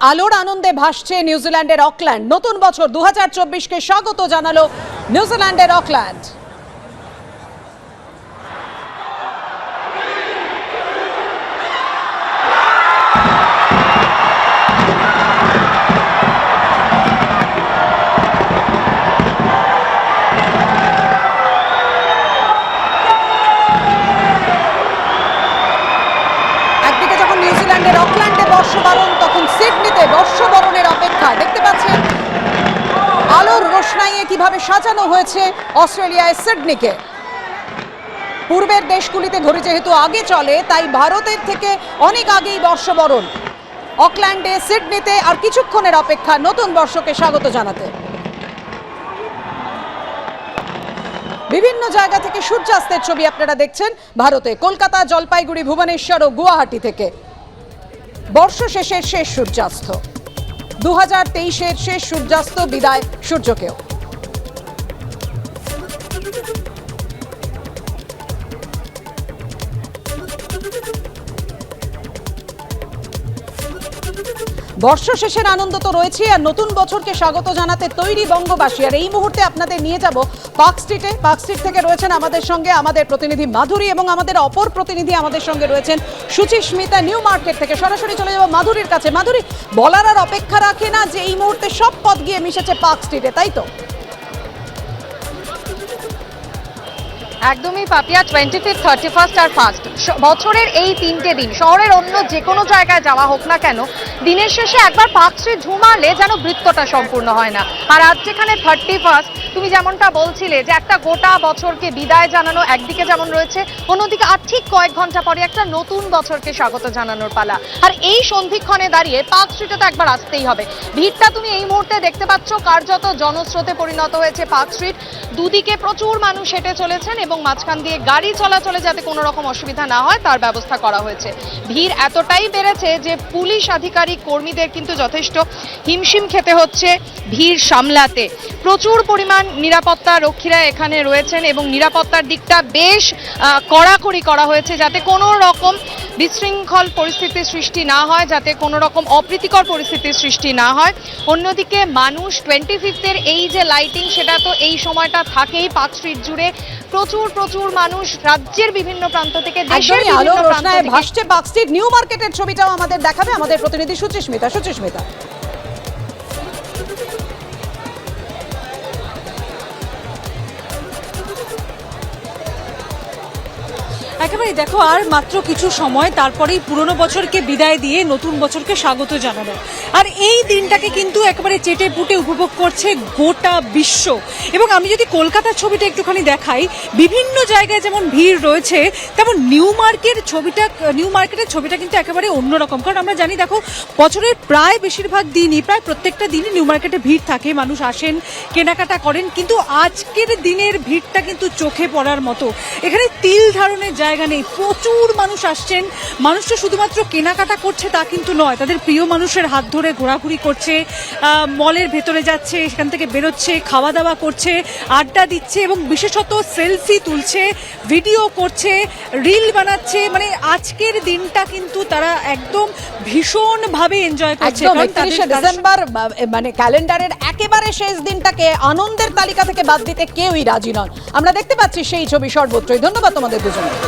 আলোর আনন্দে ভাসছে নিউজিল্যান্ডের অকল্যান্ড। নতুন বছর 2024কে স্বাগত জানালো নিউজিল্যান্ডের অকল্যান্ড। একদিকে যখন নিউজিল্যান্ডের অকল্যান্ডে বর্ষবরণ, তখন সিডনিতে বর্ষবরণের অপেক্ষা। দেখতে পাচ্ছেন আলোর রোশনাইয়ে কিভাবে সাজানো হয়েছে অস্ট্রেলিয়ায় সিডনিকে। পূর্বের দেশগুলিতে ঘড়ি যেহেতু আগে চলে, তাই ভারতের থেকে অনেক আগেই বর্ষবরণ। অকল্যান্ডে, সিডনিতে আর কিছুক্ষণের অপেক্ষা নতুন বর্ষকে স্বাগত জানাতে। বিভিন্ন জায়গা থেকে সূর্যাস্তের ছবি আপনারা দেখছেন ভারতে। কলকাতা, জলপাইগুড়ি, ভুবনেশ্বর ও গুয়াহাটি থেকে বর্ষ শেষের শেষ সূর্যাস্ত। 2023-এর শেষ সূর্যাস্ত, বিদায় সূর্যকেও। বর্ষ শেষের আনন্দ তো রয়েছে, আর নতুন বছরকে স্বাগত জানাতে তৈরি বঙ্গবাসী। আর এই মুহূর্তে আপনাদের নিয়ে যাব পার্ক স্ট্রিটে। পার্ক স্ট্রিট থেকে রয়েছেন আমাদের সঙ্গে আমাদের প্রতিনিধি মাধুরী, এবং আমাদের অপর প্রতিনিধি আমাদের সঙ্গে রয়েছেন সুচিস্মিতা নিউ মার্কেট থেকে। সরাসরি চলে যাব মাধুরীর কাছে। মাধুরী, বলার আর অপেক্ষা রাখে না যে এই মুহূর্তে সব পথ গিয়ে মিশেছে পার্ক স্ট্রিটে, তাই তো? একদমই পাপিয়া, 25, 31 আর 1 বছরের এই তিনটে দিন শহরের অন্য যে কোনো জায়গায় যাওয়া হোক না কেন, দিনের শেষে একবার পার্ক স্ট্রিট ঝুমালে যেন বৃত্তটা সম্পূর্ণ হয় না। আর আজ যেখানে 31, তুমি যেমনটা বলছিলে যে একটা গোটা বছরকে বিদায় জানানো একদিকে যেমন রয়েছে, অন্যদিকে আর ঠিক কয়েক ঘন্টা পরে একটা নতুন বছরকে স্বাগত জানানোর পালা। আর এই সন্ধিক্ষণে দাঁড়িয়ে পার্ক স্ট্রিটে তো একবার আসতেই হবে। ভিড়টা তুমি এই মুহূর্তে দেখতে পাচ্ছ, কার্যত জনস্রোতে পরিণত হয়েছে পার্ক স্ট্রিট। দুদিকে প্রচুর মানুষ হেঁটে চলেছেন এবং মাঝখান দিয়ে গাড়ি চলাচলে যাতে কোনো রকম অসুবিধা না হয় তার ব্যবস্থা করা হয়েছে। ভিড় এতটাই বেড়েছে যে পুলিশ আধিকারিক কর্মীদের কিন্তু যথেষ্ট হিমশিম খেতে হচ্ছে ভিড় সামলাতে। প্রচুর পরিমাণ নিরাপত্তা রক্ষীরা এখানে রয়েছেন এবং নিরাপত্তার দিকটা বেশ কড়াকড়ি করা হয়েছে, যাতে কোনো রকম বিশৃঙ্খল পরিস্থিতির সৃষ্টি না হয়, যাতে কোনো রকম অপ্রীতিকর পরিস্থিতির সৃষ্টি না হয়। অন্যদিকে মানুষ 25-এর এই যে লাইটিং, সেটা তো এই সময়টা থাকেই পার্ক স্ট্রিট জুড়ে। প্রচুর মানুষ রাজ্যের বিভিন্ন প্রান্ত থেকে, দেশের বিভিন্ন প্রান্ত থেকে ভাসছে পার্ক স্ট্রিট। নিউ মার্কেটের ছবিটাও আমাদের দেখাবে আমাদের প্রতিনিধি সুচিস্মিতা। সুচিস্মিতা, একেবারে দেখো, আর মাত্র কিছু সময়, তারপরেই পুরনো বছরকে বিদায় দিয়ে নতুন বছরকে স্বাগত জানানো। আর এই দিনটাকে কিন্তু একেবারে চেটে পুটে উপভোগ করছে গোটা বিশ্ব। এবং আমি যদি কলকাতার ছবিটা একটুখানি দেখাই, বিভিন্ন জায়গায় যেমন ভিড় রয়েছে, তেমন নিউ মার্কেটের ছবিটা কিন্তু একেবারে অন্যরকম। কারণ আমরা জানি, দেখো, বছরের প্রায় বেশিরভাগ দিনই, প্রায় প্রত্যেকটা দিনই নিউ মার্কেটে ভিড় থাকে, মানুষ আসেন, কেনাকাটা করেন। কিন্তু আজকের দিনের ভিড়টা কিন্তু চোখে পড়ার মতো। এখানে তিল ধারণের জায়গা নেই, প্রচুর মানুষ আসছেন। মানুষটা শুধুমাত্র কেনাকাটা করছে তা কিন্তু নয়, তাদের প্রিয় মানুষের হাত ধরে ঘোরাঘুরি করছে, মলের ভেতরে যাচ্ছে, সেখান থেকে বেরোচ্ছে, খাওয়া দাওয়া করছে, আড্ডা দিচ্ছে এবং বিশেষত সেলফি তুলছে, ভিডিও করছে, রিল বানাচ্ছে। মানে আজকের দিনটা কিন্তু তারা একদম ভীষণভাবে এনজয় করছে। 31শে ডিসেম্বর মানে ক্যালেন্ডারের একেবারে শেষ দিনটাকে আনন্দের তালিকা থেকে বাদ দিতে কেউই রাজি নন। আমরা দেখতে পাচ্ছি সেই ছবি সর্বত্রই। ধন্যবাদ তোমাদের দুজনকে।